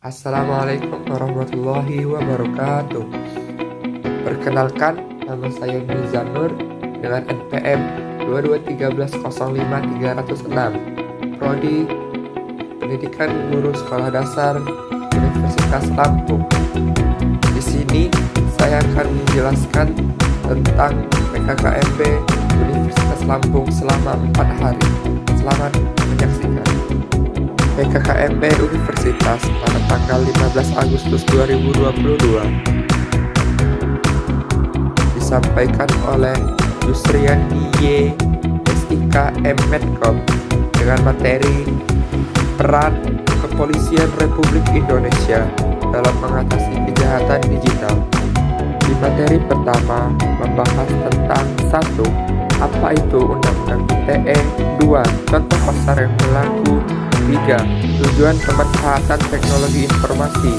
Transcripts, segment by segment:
Assalamualaikum warahmatullahi wabarakatuh. Perkenalkan, nama saya Mizanur dengan NPM 22130536, Prodi Pendidikan Guru Sekolah Dasar Universitas Lampung. Di sini saya akan menjelaskan tentang PKKMB Universitas Lampung selama 4 hari. Selamat menyaksikan. PKKMB Universitas pada tanggal 15 Agustus 2022 disampaikan oleh Yusriandi Y. SIK M. Medcom dengan materi peran Kepolisian Republik Indonesia dalam mengatasi kejahatan digital. Di materi pertama membahas tentang 1. Apa itu Undang-Undang ITE? 2. Contoh pasar yang berlaku. 3. Tujuan pemanfaatan teknologi informasi.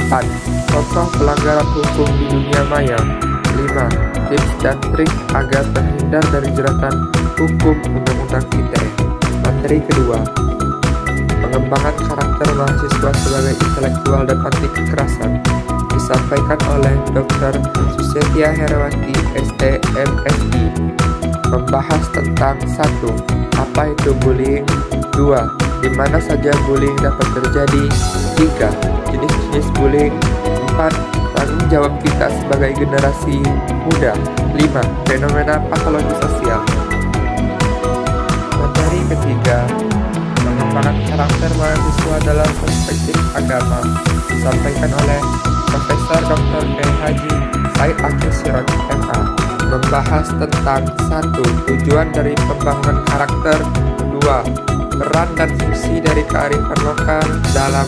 4. Contoh pelanggaran hukum di dunia maya. 5. Tips dan trik agar terhindar dari jeratan hukum Undang-Undang ITE. Materi kedua, pengembangan karakter mahasiswa sebagai intelektual dan anti kekerasan, disampaikan oleh Dr. Susetia Herawati STMSI. Membahas tentang 1. Apa itu bullying? 2. Di mana saja bullying dapat terjadi? 3. Jenis-jenis bullying. 4. Tanggung jawab kita sebagai generasi muda. 5. Fenomena patologi sosial. Materi ketiga, pengembangan karakter mahasiswa dalam perspektif agama, disampaikan oleh Profesor Dr. K.H. Said Akil Siraj MA. Membahas tentang 1. Tujuan dari pembangunan karakter. 2. Peran dan fungsi dari kearifan lokal dalam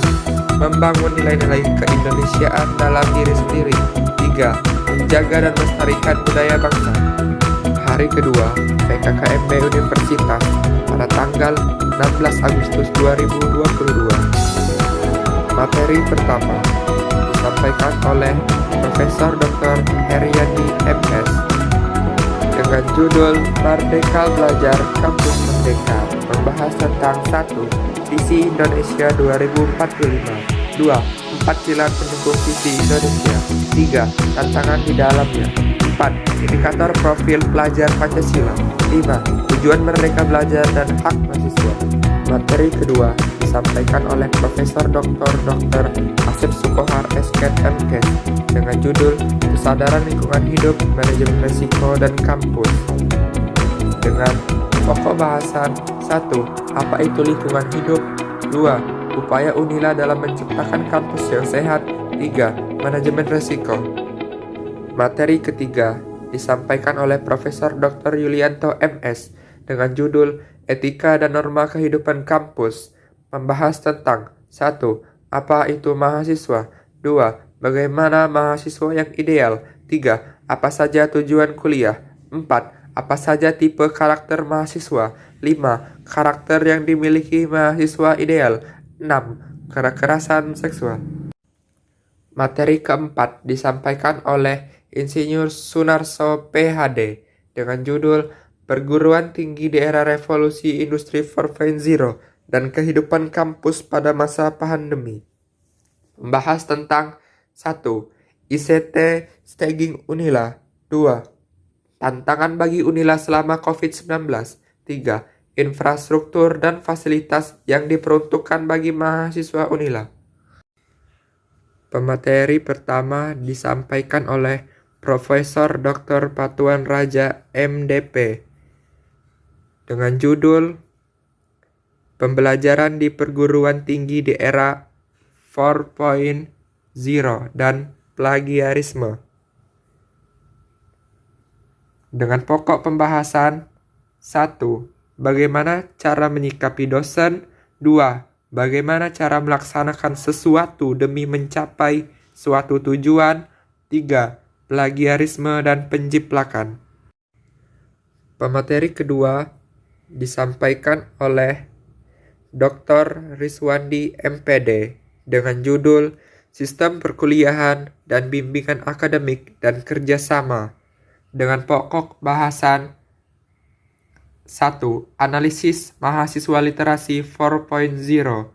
membangun nilai-nilai keindonesiaan dalam diri sendiri. 3. Menjaga dan melestarikan budaya bangsa. Hari kedua PKKMB Universitas pada tanggal 16 Agustus 2022. Materi pertama disampaikan oleh Profesor Dr. Heriandi MS dengan judul Merdeka Belajar Kampus Merdeka. Membahas tentang 1. Visi Indonesia 2045. 2. 4 pilar pendukung visi Indonesia. 3. Tantangan di dalamnya. 4. Indikator profil pelajar Pancasila. 5. Tujuan Merdeka Belajar dan hak mahasiswa. Materi kedua disampaikan oleh Profesor Dr. Asep Sukohar SKED MKes dengan judul Kesadaran Lingkungan Hidup, Manajemen Risiko dan Kampus. Dengan pokok bahasan 1. Apa itu lingkungan hidup? 2. Upaya Unila dalam menciptakan kampus yang sehat. 3. Manajemen risiko. Materi ketiga disampaikan oleh Profesor Dr. Yulianto MS dengan judul Etika dan Norma Kehidupan Kampus. Membahas tentang 1. Apa itu mahasiswa? 2. Bagaimana mahasiswa yang ideal? 3. Apa saja tujuan kuliah? 4. Apa saja tipe karakter mahasiswa? 5. Karakter yang dimiliki mahasiswa ideal. 6. Kekerasan seksual. Materi keempat disampaikan oleh Insinyur Sunarso PhD dengan judul Perguruan Tinggi di Era Revolusi Industri 4.0 dan Kehidupan Kampus pada Masa Pandemi. Membahas tentang 1. ICT Staging Unila. 2. Tantangan bagi Unila selama COVID-19. 3. Infrastruktur dan fasilitas yang diperuntukkan bagi mahasiswa Unila. Pemateri pertama disampaikan oleh Profesor Dr. Patuan Raja MDP dengan judul Pembelajaran di Perguruan Tinggi di Era 4.0 dan Plagiarisme. Dengan pokok pembahasan 1. Bagaimana cara menyikapi dosen. 2. Bagaimana cara melaksanakan sesuatu demi mencapai suatu tujuan. 3. Plagiarisme dan penjiplakan. Pemateri kedua disampaikan oleh Dr. Rizwandi MPD dengan judul Sistem Perkuliahan dan Bimbingan Akademik dan Kerjasama. Dengan pokok bahasan 1. Analisis mahasiswa literasi 4.0.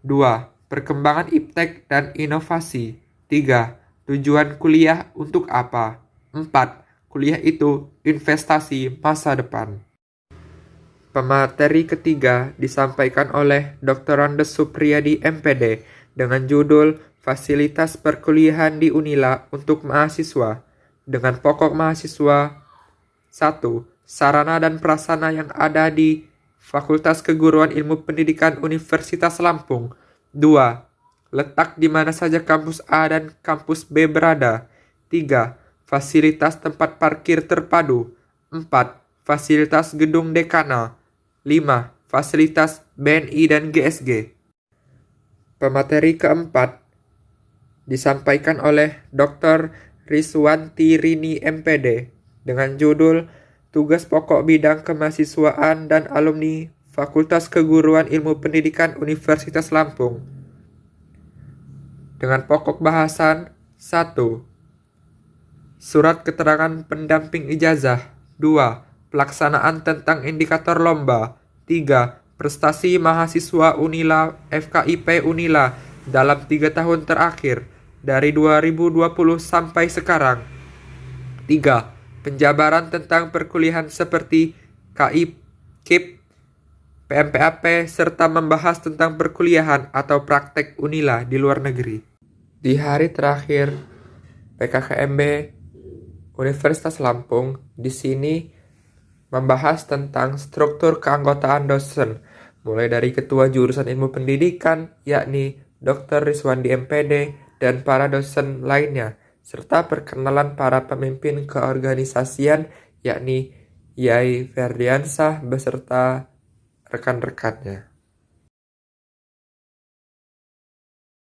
2. Perkembangan iptek dan inovasi. 3. Tujuan kuliah untuk apa? 4. Kuliah itu investasi masa depan. Pemateri ketiga disampaikan oleh Dr. Andes Supriyadi MPD dengan judul Fasilitas Perkuliahan di Unila untuk Mahasiswa dengan pokok mahasiswa. 1. Sarana dan prasarana yang ada di Fakultas Keguruan Ilmu Pendidikan Universitas Lampung. 2. Letak di mana saja kampus A dan kampus B berada. 3. Fasilitas tempat parkir terpadu. 4. Fasilitas gedung dekana. 5. Fasilitas BNI dan GSG. Pemateri keempat disampaikan oleh Dr. Riswanti Rini MPD dengan judul Tugas Pokok Bidang Kemahasiswaan dan Alumni Fakultas Keguruan Ilmu Pendidikan Universitas Lampung. Dengan pokok bahasan 1. Surat keterangan pendamping ijazah. 2. Pelaksanaan tentang indikator lomba. 3. Prestasi mahasiswa Unila FKIP Unila dalam 3 tahun terakhir dari 2020 sampai sekarang. 3. Penjabaran tentang perkuliahan seperti KIP, PMPAP, serta membahas tentang perkuliahan atau praktek Unila di luar negeri. Di hari terakhir PKKMB Universitas Lampung, di sini membahas tentang struktur keanggotaan dosen, mulai dari Ketua Jurusan Ilmu Pendidikan, yakni Dr. Riswandi MPD, dan para dosen lainnya, serta perkenalan para pemimpin keorganisasian, yakni Yai Ferdiansah beserta rekan-rekannya.